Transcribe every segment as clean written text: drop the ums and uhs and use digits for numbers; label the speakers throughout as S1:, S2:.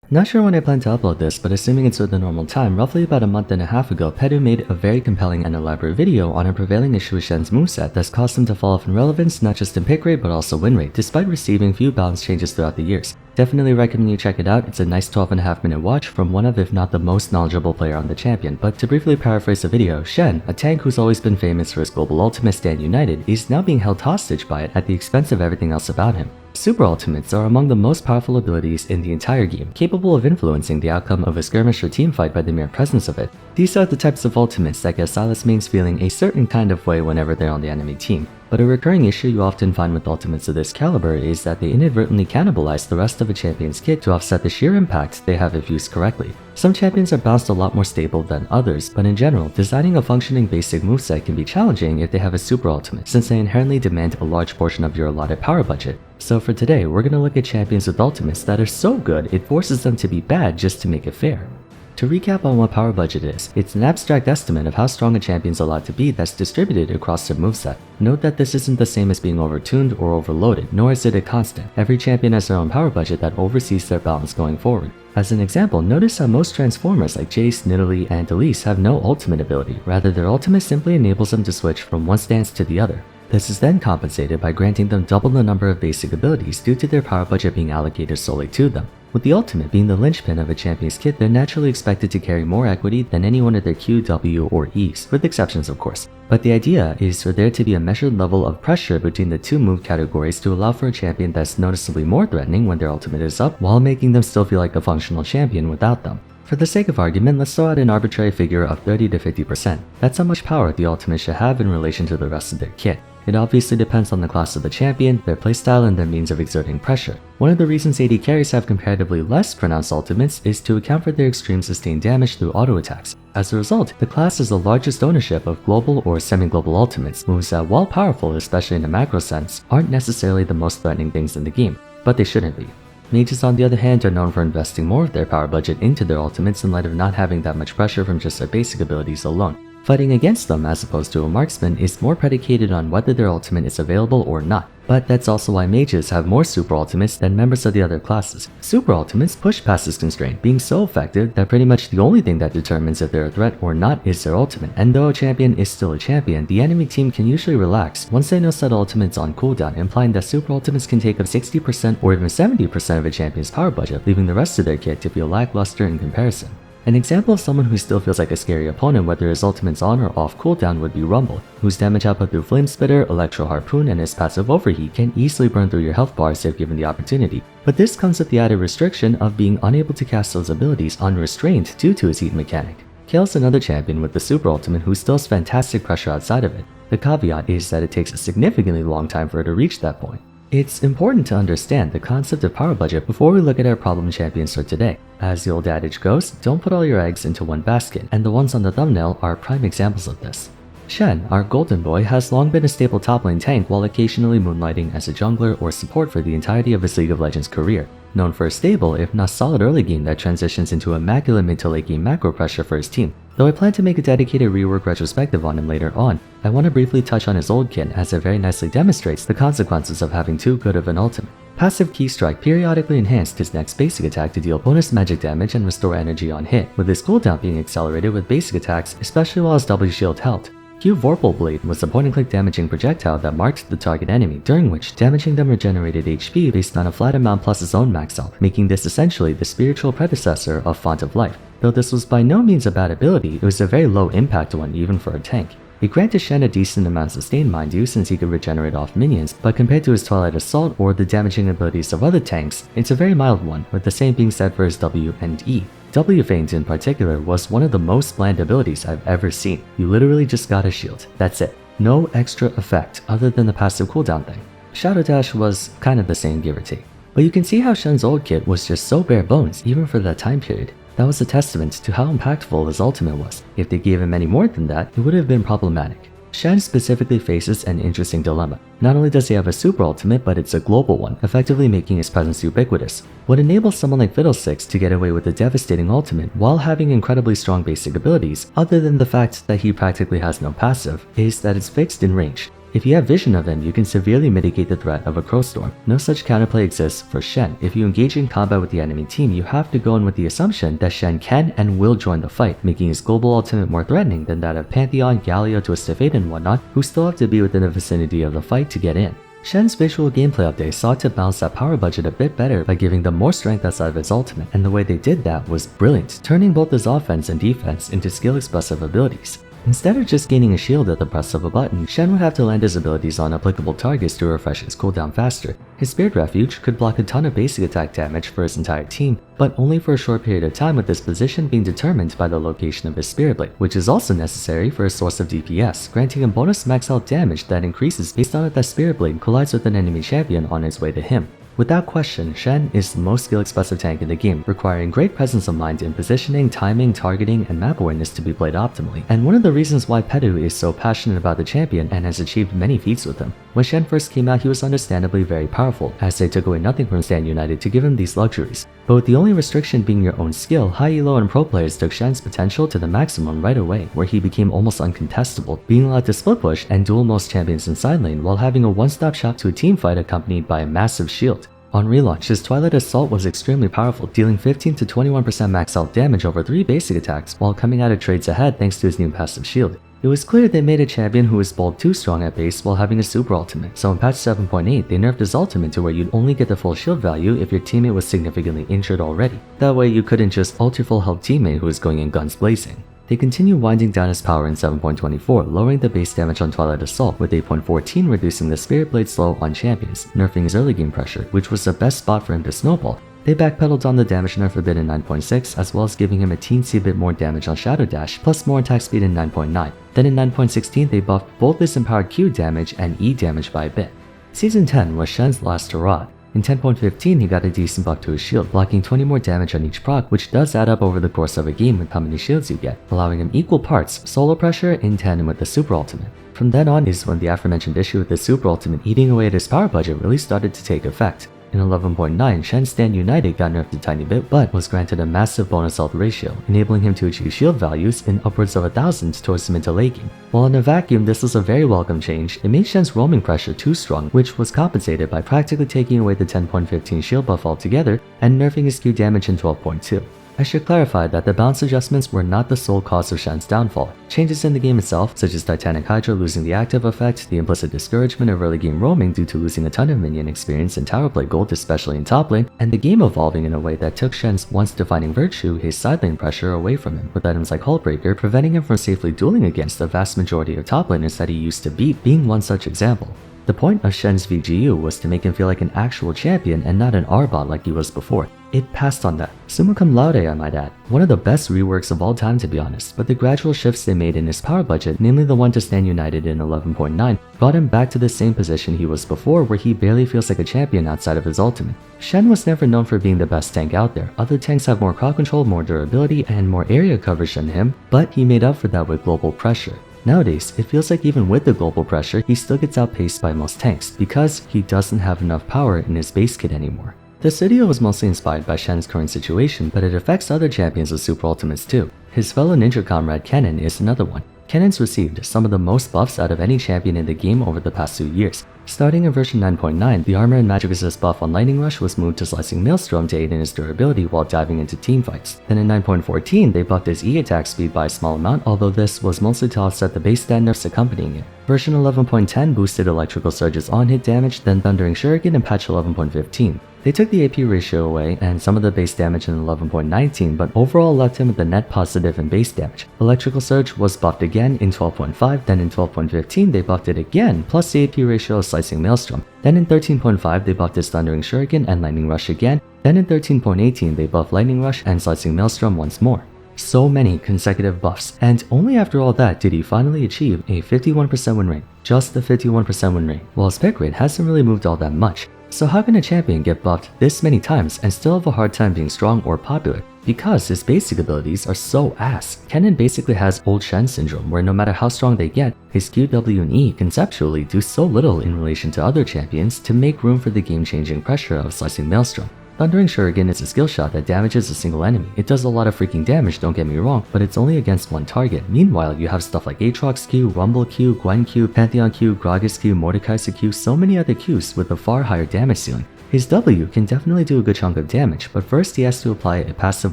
S1: Not sure when I plan to upload this, but assuming it's with the normal time, roughly about a month and a half ago, Pedu made a very compelling and elaborate video on a prevailing issue with Shen's moveset that's caused him to fall off in relevance not just in pick rate but also win rate, despite receiving few balance changes throughout the years. Definitely recommend you check it out. It's a nice 12.5-minute watch from one of if not the most knowledgeable player on the champion. But to briefly paraphrase the video, Shen, a tank who's always been famous for his global ultimate Stand United, is now being held hostage by it at the expense of everything else about him. Super ultimates are among the most powerful abilities in the entire game, capable of influencing the outcome of a skirmish or team fight by the mere presence of it. These are the types of ultimates that get Silas mains feeling a certain kind of way whenever they're on the enemy team. But a recurring issue you often find with ultimates of this caliber is that they inadvertently cannibalize the rest of a champion's kit to offset the sheer impact they have if used correctly. Some champions are bounced a lot more stable than others, but in general, designing a functioning basic moveset can be challenging if they have a super ultimate, since they inherently demand a large portion of your allotted power budget. So for today, we're gonna look at champions with ultimates that are so good it forces them to be bad just to make it fair. To recap on what power budget is, it's an abstract estimate of how strong a champion's allowed to be that's distributed across their moveset. Note that this isn't the same as being overtuned or overloaded, nor is it a constant. Every champion has their own power budget that oversees their balance going forward. As an example, notice how most transformers like Jace, Nidalee, and Elise have no ultimate ability. Rather, their ultimate simply enables them to switch from one stance to the other. This is then compensated by granting them double the number of basic abilities due to their power budget being allocated solely to them. With the ultimate being the linchpin of a champion's kit, they're naturally expected to carry more equity than any one of their Q, W, or E's, with exceptions of course. But the idea is for there to be a measured level of pressure between the two move categories to allow for a champion that's noticeably more threatening when their ultimate is up, while making them still feel like a functional champion without them. For the sake of argument, let's throw out an arbitrary figure of 30 to 50%. That's how much power the ultimate should have in relation to the rest of their kit. It obviously depends on the class of the champion, their playstyle, and their means of exerting pressure. One of the reasons AD carries have comparatively less pronounced ultimates is to account for their extreme sustained damage through auto attacks. As a result, the class has the largest ownership of global or semi-global ultimates, moves that, while powerful, especially in a macro sense, aren't necessarily the most threatening things in the game, but they shouldn't be. Mages on the other hand are known for investing more of their power budget into their ultimates in light of not having that much pressure from just their basic abilities alone. Fighting against them as opposed to a marksman is more predicated on whether their ultimate is available or not. But that's also why mages have more super ultimates than members of the other classes. Super ultimates push past this constraint, being so effective that pretty much the only thing that determines if they're a threat or not is their ultimate. And though a champion is still a champion, the enemy team can usually relax once they know said ultimate's on cooldown, implying that super ultimates can take up 60% or even 70% of a champion's power budget, leaving the rest of their kit to feel lackluster in comparison. An example of someone who still feels like a scary opponent whether his ultimate's on or off cooldown would be Rumble, whose damage output through Flame Spitter, Electro Harpoon, and his passive Overheat can easily burn through your health bars if given the opportunity. But this comes with the added restriction of being unable to cast those abilities unrestrained due to his heat mechanic. Kale's another champion with the super ultimate who still has fantastic pressure outside of it. The caveat is that it takes a significantly long time for her to reach that point. It's important to understand the concept of power budget before we look at our problem champions for today. As the old adage goes, don't put all your eggs into one basket, and the ones on the thumbnail are prime examples of this. Shen, our golden boy, has long been a staple top lane tank while occasionally moonlighting as a jungler or support for the entirety of his League of Legends career. Known for a stable, if not solid early game that transitions into immaculate mid to late game macro pressure for his team. Though I plan to make a dedicated rework retrospective on him later on, I want to briefly touch on his old kit as it very nicely demonstrates the consequences of having too good of an ultimate. Passive Key Strike periodically enhanced his next basic attack to deal bonus magic damage and restore energy on hit, with his cooldown being accelerated with basic attacks, especially while his W shield held. Q Vorpal Blade was a point-and-click damaging projectile that marked the target enemy, during which damaging them regenerated HP based on a flat amount plus his own max health, making this essentially the spiritual predecessor of Font of Life. Though this was by no means a bad ability, it was a very low impact one even for a tank. It granted Shen a decent amount of sustain, mind you, since he could regenerate off minions, but compared to his Twilight Assault or the damaging abilities of other tanks, it's a very mild one, with the same being said for his W and E. W Feint in particular was one of the most bland abilities I've ever seen. You literally just got a shield, that's it. No extra effect other than the passive cooldown thing. Shadow Dash was kind of the same, give or take. But you can see how Shen's old kit was just so bare bones even for that time period. That was a testament to how impactful his ultimate was. If they gave him any more than that, it would have been problematic. Shen specifically faces an interesting dilemma. Not only does he have a super ultimate, but it's a global one, effectively making his presence ubiquitous. What enables someone like Fiddlesticks to get away with a devastating ultimate while having incredibly strong basic abilities, other than the fact that he practically has no passive, is that it's fixed in range. If you have vision of him, you can severely mitigate the threat of a Crow Storm. No such counterplay exists for Shen. If you engage in combat with the enemy team, you have to go in with the assumption that Shen can and will join the fight, making his global ultimate more threatening than that of Pantheon, Galio, Twisted Fate, and whatnot, who still have to be within the vicinity of the fight to get in. Shen's visual gameplay update sought to balance that power budget a bit better by giving them more strength outside of his ultimate, and the way they did that was brilliant, turning both his offense and defense into skill-expressive abilities. Instead of just gaining a shield at the press of a button, Shen would have to land his abilities on applicable targets to refresh his cooldown faster. His Spirit Refuge could block a ton of basic attack damage for his entire team, but only for a short period of time, with his position being determined by the location of his Spirit Blade, which is also necessary for a source of DPS, granting him bonus max health damage that increases based on if that Spirit Blade collides with an enemy champion on its way to him. Without question, Shen is the most skill-expressive tank in the game, requiring great presence of mind in positioning, timing, targeting, and map awareness to be played optimally, and one of the reasons why Pedu is so passionate about the champion and has achieved many feats with him. When Shen first came out, he was understandably very powerful, as they took away nothing from Stand United to give him these luxuries. But with the only restriction being your own skill, high elo and pro players took Shen's potential to the maximum right away, where he became almost uncontestable, being allowed to split push and duel most champions in side lane while having a one-stop shop to a teamfight accompanied by a massive shield. On relaunch, his Twilight Assault was extremely powerful, dealing 15 to 21% max health damage over 3 basic attacks while coming out of trades ahead thanks to his new passive shield. It was clear they made a champion who was both too strong at base while having a super ultimate, so in patch 7.8 they nerfed his ultimate to where you'd only get the full shield value if your teammate was significantly injured already. That way you couldn't just ult your full health teammate who was going in guns blazing. They continue winding down his power in 7.24, lowering the base damage on Twilight Assault, with 8.14 reducing the Spirit Blade slow on champions, nerfing his early game pressure, which was the best spot for him to snowball. They backpedaled on the damage nerf a bit in 9.6, as well as giving him a teensy bit more damage on Shadow Dash, plus more attack speed in 9.9. Then in 9.16 they buffed both his empowered Q damage and E damage by a bit. Season 10 was Shen's last hurrah. In 10.15 he got a decent buff to his shield, blocking 20 more damage on each proc, which does add up over the course of a game with how many shields you get, allowing him equal parts solo pressure in tandem with the super ultimate. From then on is when the aforementioned issue with the super ultimate eating away at his power budget really started to take effect. In 11.9, Shen Stand United got nerfed a tiny bit, but was granted a massive bonus health ratio, enabling him to achieve shield values in upwards of 1,000 towards the mid to late game. While in a vacuum this was a very welcome change, it made Shen's roaming pressure too strong, which was compensated by practically taking away the 10.15 shield buff altogether and nerfing his Q damage in 12.2. I should clarify that the balance adjustments were not the sole cause of Shen's downfall. Changes in the game itself, such as Titanic Hydra losing the active effect, the implicit discouragement of early game roaming due to losing a ton of minion experience and tower play gold, especially in top lane, and the game evolving in a way that took Shen's once defining virtue, his side lane pressure, away from him, with items like Hullbreaker preventing him from safely dueling against the vast majority of top laners that he used to beat, being one such example. The point of Shen's VGU was to make him feel like an actual champion and not an R-bot like he was before. It passed on that. Summa cum laude, I might add. One of the best reworks of all time, to be honest, but the gradual shifts they made in his power budget, namely the one to Stand United in 11.9, brought him back to the same position he was before, where he barely feels like a champion outside of his ultimate. Shen was never known for being the best tank out there. Other tanks have more crowd control, more durability, and more area coverage than him, but he made up for that with global pressure. Nowadays, it feels like even with the global pressure, he still gets outpaced by most tanks, because he doesn't have enough power in his base kit anymore. This video was mostly inspired by Shen's current situation, but it affects other champions with super ultimates too. His fellow ninja comrade Kennen is another one. Kennen's received some of the most buffs out of any champion in the game over the past 2 years. Starting in version 9.9, the armor and magic resist buff on Lightning Rush was moved to Slicing Maelstrom to aid in his durability while diving into teamfights. Then in 9.14, they buffed his E attack speed by a small amount, although this was mostly to offset the base stat nerfs accompanying it. Version 11.10 boosted Electrical Surge's on-hit damage, then Thundering Shuriken in patch 11.15. They took the AP ratio away and some of the base damage in 11.19, but overall left him with a net positive in base damage. Electrical Surge was buffed again in 12.5, then in 12.15 they buffed it again, plus the AP ratio of Slicing Maelstrom. Then in 13.5 they buffed his Thundering Shuriken and Lightning Rush again, then in 13.18 they buffed Lightning Rush and Slicing Maelstrom once more. So many consecutive buffs, and only after all that did he finally achieve a 51% win rate. Just the 51% win rate, while his pick rate hasn't really moved all that much. So how can a champion get buffed this many times and still have a hard time being strong or popular? Because his basic abilities are so ass. Kennen basically has old Shen Syndrome, where no matter how strong they get, his Q, W, and E conceptually do so little in relation to other champions to make room for the game-changing pressure of Slicing Maelstrom. Thundering Shuriken is a skill shot that damages a single enemy. It does a lot of freaking damage, don't get me wrong, but it's only against one target. Meanwhile, you have stuff like Aatrox Q, Rumble Q, Gwen Q, Pantheon Q, Gragas Q, Mordekaiser Q, so many other Qs with a far higher damage ceiling. His W can definitely do a good chunk of damage, but first he has to apply a passive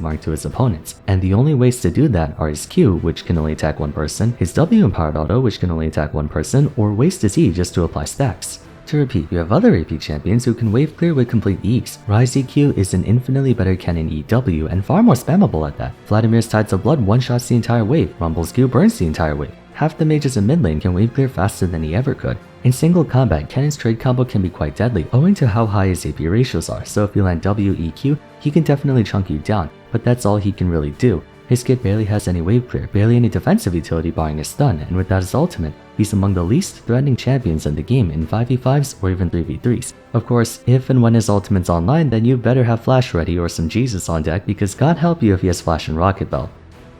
S1: mark to his opponents, and the only ways to do that are his Q, which can only attack one person, his W empowered auto, which can only attack one person, or waste his E just to apply stacks. To repeat, you have other AP champions who can wave clear with complete ease. Ryze EQ is an infinitely better Kennen EW and far more spammable at that. Vladimir's Tides of Blood one-shots the entire wave, Rumble's Q burns the entire wave. Half the mages in mid lane can wave clear faster than he ever could. In single combat, Kennen's trade combo can be quite deadly owing to how high his AP ratios are, so if you land WEQ, he can definitely chunk you down, but that's all he can really do. His kit barely has any wave clear, barely any defensive utility barring his stun, and without his ultimate, he's among the least threatening champions in the game in 5v5s or even 3v3s. Of course, if and when his ultimate's online, then you better have flash ready or some Jesus on deck, because God help you if he has flash and rocket belt.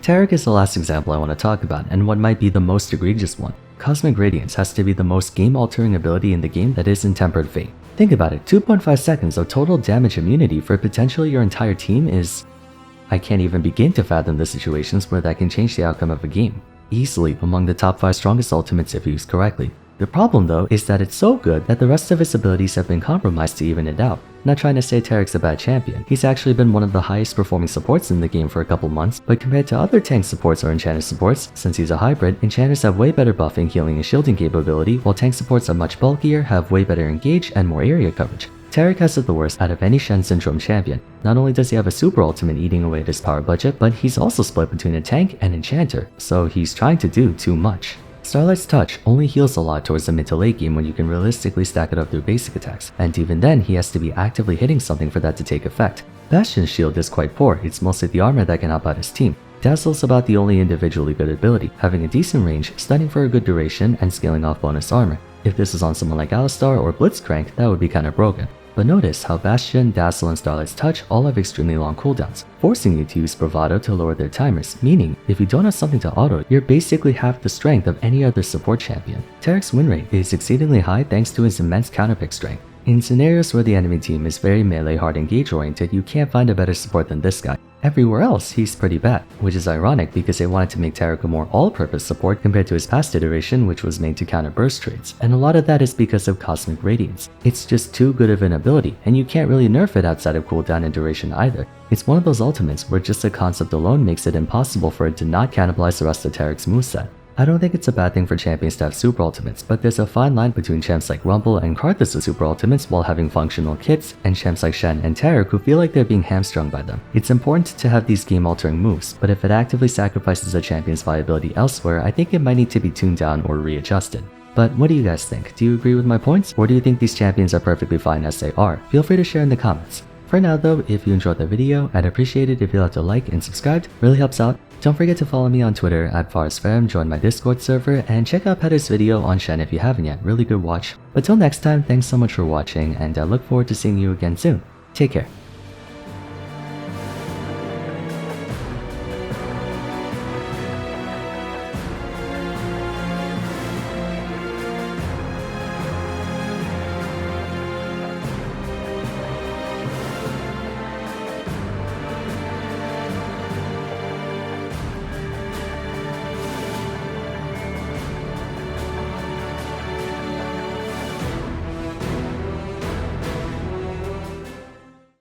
S1: Taric is the last example I want to talk about, and what might be the most egregious one. Cosmic Radiance has to be the most game-altering ability in the game that isn't Tempered Fate. Think about it, 2.5 seconds of total damage immunity for potentially your entire team is... I can't even begin to fathom the situations where that can change the outcome of a game. Easily among the top 5 strongest ultimates if used correctly. The problem though is that it's so good that the rest of his abilities have been compromised to even it out. Not trying to say Taric's a bad champion, he's actually been one of the highest performing supports in the game for a couple months, but compared to other tank supports or enchanter supports, since he's a hybrid, enchanters have way better buffing, healing, and shielding capability, while tank supports are much bulkier, have way better engage, and more area coverage. Taric has it the worst out of any Shen Syndrome champion. Not only does he have a super ultimate eating away at his power budget, but he's also split between a tank and enchanter, so he's trying to do too much. Starlight's Touch only heals a lot towards the mid to late game when you can realistically stack it up through basic attacks, and even then he has to be actively hitting something for that to take effect. Bastion's shield is quite poor, it's mostly the armor that can help out his team. Dazzle's about the only individually good ability, having a decent range, stunning for a good duration, and scaling off bonus armor. If this is on someone like Alistar or Blitzcrank, that would be kinda broken. But notice how Bastion, Dazzle, and Starlight's Touch all have extremely long cooldowns, forcing you to use Bravado to lower their timers, meaning if you don't have something to auto, you're basically half the strength of any other support champion. Taric's win rate is exceedingly high thanks to his immense counterpick strength. In scenarios where the enemy team is very melee hard engage oriented, you can't find a better support than this guy. Everywhere else, he's pretty bad, which is ironic because they wanted to make Taric a more all-purpose support compared to his past iteration, which was made to counter burst trades, and a lot of that is because of Cosmic Radiance. It's just too good of an ability, and you can't really nerf it outside of cooldown and duration either. It's one of those ultimates where just the concept alone makes it impossible for it to not cannibalize the rest of Taric's moveset. I don't think it's a bad thing for champions to have super ultimates, but there's a fine line between champs like Rumble and Karthus with super ultimates while having functional kits, and champs like Shen and Taric who feel like they're being hamstrung by them. It's important to have these game-altering moves, but if it actively sacrifices a champion's viability elsewhere, I think it might need to be tuned down or readjusted. But what do you guys think? Do you agree with my points, or do you think these champions are perfectly fine as they are? Feel free to share in the comments. For now though, if you enjoyed the video, I'd appreciate it if you left a like and subscribed, really helps out. Don't forget to follow me on Twitter at Vars, join my Discord server, and check out Peter's video on Shen if you haven't yet, really good watch. But till next time, thanks so much for watching, and I look forward to seeing you again soon. Take care.